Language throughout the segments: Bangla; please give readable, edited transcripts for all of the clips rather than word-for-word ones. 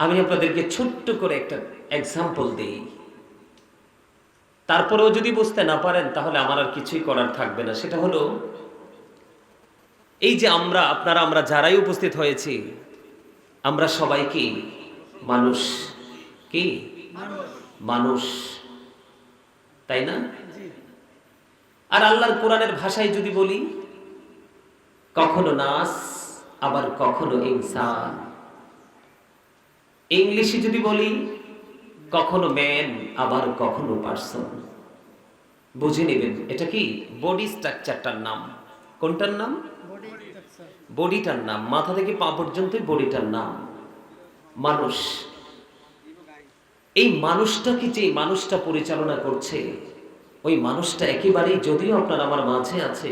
আমি আপনাদেরকে ছোট্ট করে একটা এক্সাম্পল দিই, তারপরেও যদি বুঝতে না পারেন তাহলে আমার আর কিছুই করার থাকবে না। সেটা হলো এই যে আমরা যারাই উপস্থিত হয়েছি, আমরা সবাই কি মানুষ? কি মানুষ, তাই না? আর আল্লাহর কোরআনের ভাষায় যদি বলি, কখনো নাস আবার কখনো ইনসান। ইংলিশে যদি বলি, কখনো ম্যান আবার কখনো পার্সন। বুঝে নেবেন এটা কি বডি স্ট্রাকচারটার নাম। কোনটার নাম? বডিটার নাম। মাথা থেকে পা পর্যন্ত বডিটার নাম মানুষ। এই মানুষটাকে যে মানুষটা পরিচালনা করছে, ওই মানুষটা একেবারেই, যদিও আপনার আমার মাঝে আছে,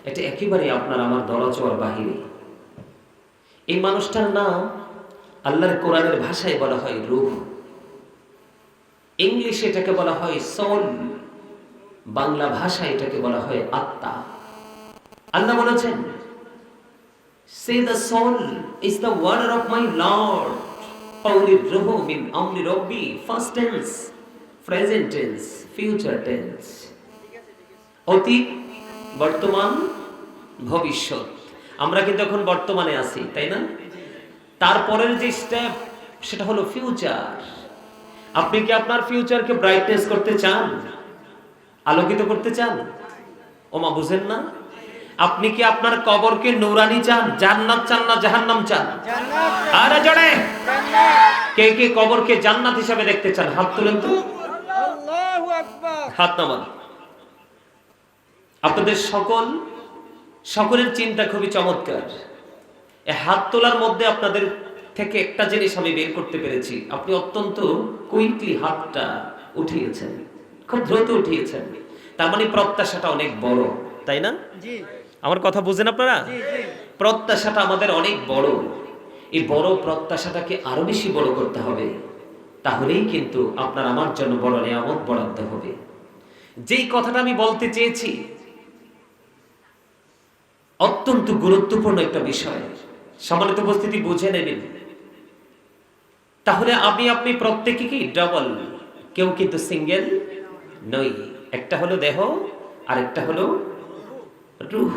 এটা একেবারেই আপনার আমার দরজোয়ার বাহিরে। এই মানুষটার নাম আল্লাহর কোরআনের ভাষায় বলা হয় রূহ, ইংলিশে এটাকে বলা হয় সোল, বাংলা ভাষায় এটাকে বলা হয় আত্মা। আল্লাহ বলেছেন, say the soul is the word of my Lord. Qawli ruhu min amri rabbi, past tense, present tense, future tense, অতীত, বর্তমান, ভবিষ্যৎ। আমরা কিন্তু এখন বর্তমানে আছি, তাই না? তারপরের যে স্টেপ সেটা হলো ফিউচার। আপনি কি আপনার ফিউচারকে ব্রাইটনেস করতে চান, আলোকিত করতে চান? ওমা বুঝেন না? আপনি কি আপনার কবরকে নূরানি চান, জান্নাত চান না জাহান্নাম চান? আরে জোরে কে কে কবরকে জান্নাত হিসেবে দেখতে চান? হাত তুলেন তো। আল্লাহু আকবার। হাত নামান। আপনাদের সকলের চিন্তা খুবই চমৎকার। এই হাত তোলার মধ্যে আপনাদের থেকে একটা জিনিস আমি বের করতে পেরেছি, আপনি অত্যন্ত কুইকলি হাতটা উঠিয়েছেন, খুব দ্রুত উঠিয়েছেন। তার মানে প্রত্যাশাটা অনেক বড়, তাই না? জি। আমার কথা বুঝেন আপনারা? জি জি। প্রত্যাশাটা আমাদের অনেক বড়। এই বড় প্রত্যাশাটাকে আরো বেশি বড় করতে হবে, তাহলেই কিন্তু আপনার আমার জন্য বড় নিয়ামত বরাদ্দ হবে। যেই কথাটা আমি বলতে চেয়েছি অত্যন্ত গুরুত্বপূর্ণ একটা বিষয়, সম্মানিত উপস্থিতি বুঝে নেবেন। তাহলে আপনি প্রত্যেকে কি ডাবল, কেউ কিন্তু সিঙ্গেল নই। একটা হলো দেহ আর একটা হলো রূহ,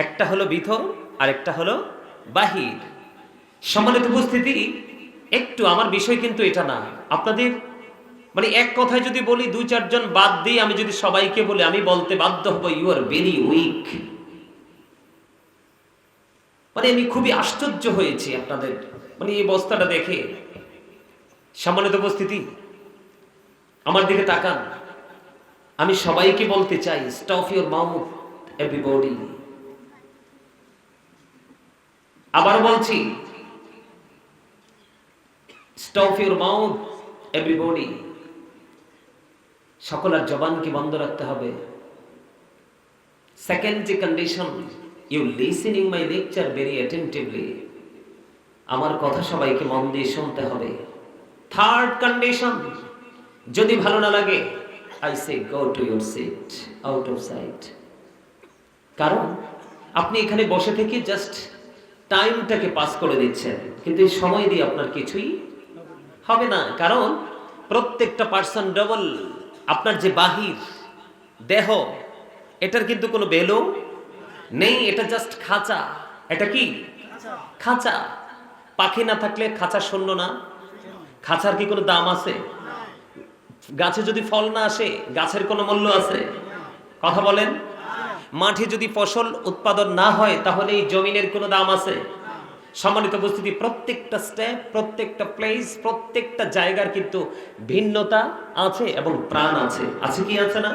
একটা হলো ভিতর আর একটা হলো বাহির। সম্মানিত উপস্থিতি, একটু আমার বিষয় কিন্তু এটা না। আপনাদের মানে এক কথায় যদি বলি, দুই চারজন বাদ দিয়ে আমি যদি সবাইকে বলি, আমি বলতে বাধ্য হব ইউ আর ভেরি উইক। মানে আমি খুবই আশ্চর্য হয়েছি আপনাদের মানে এই অবস্থাটা দেখে। সম্মানিত উপস্থিতি, আমার দিকে তাকান। আমি সবাইকে বলতে চাই, স্টপ ইউর মাউথ এভরিবডি। আবার বলছি, স্টপ ইউর মাউথ এভরিবডি। সকলের জবানকে বন্ধ রাখতে হবে। সেকেন্ড যে condition, you listening my lecture very attentively. আমার কথা সবাইকে মন দিয়ে শুনতে হবে। থার্ড কন্ডিশন, যদি ভালো না লাগে, I say go to your seat, out of sight. কারণ আপনি এখানে বসে থেকে জাস্ট টাইমটাকে পাস করে দিচ্ছেন, কিন্তু এই সময় দিয়ে আপনার কিছুই হবে না। কারণ প্রত্যেকটা পার্সন ডাবল। আপনার যে বাহির দেহ, এটার কিন্তু কোনো ভ্যালু নেই, এটা জাস্ট খাঁচা। এটা কি খাঁচা? পাখি না থাকলে খাঁচা শূন্য না? খাঁচার কি কোনো দাম আছে? গাছে যদি ফল না আসে, গাছের কোনো মূল্য আছে? কথা বলেন। মাঠে যদি ফসল উৎপাদন না হয়, তাহলে এই জমিনের কোনো দাম আছে? সম্মানিত উপস্থিতি, প্রত্যেকটা স্টেপ, প্রত্যেকটা প্লেস, প্রত্যেকটা জায়গার কিন্তু ভিন্নতা আছে এবং প্রাণ আছে। আছে কি আছে না?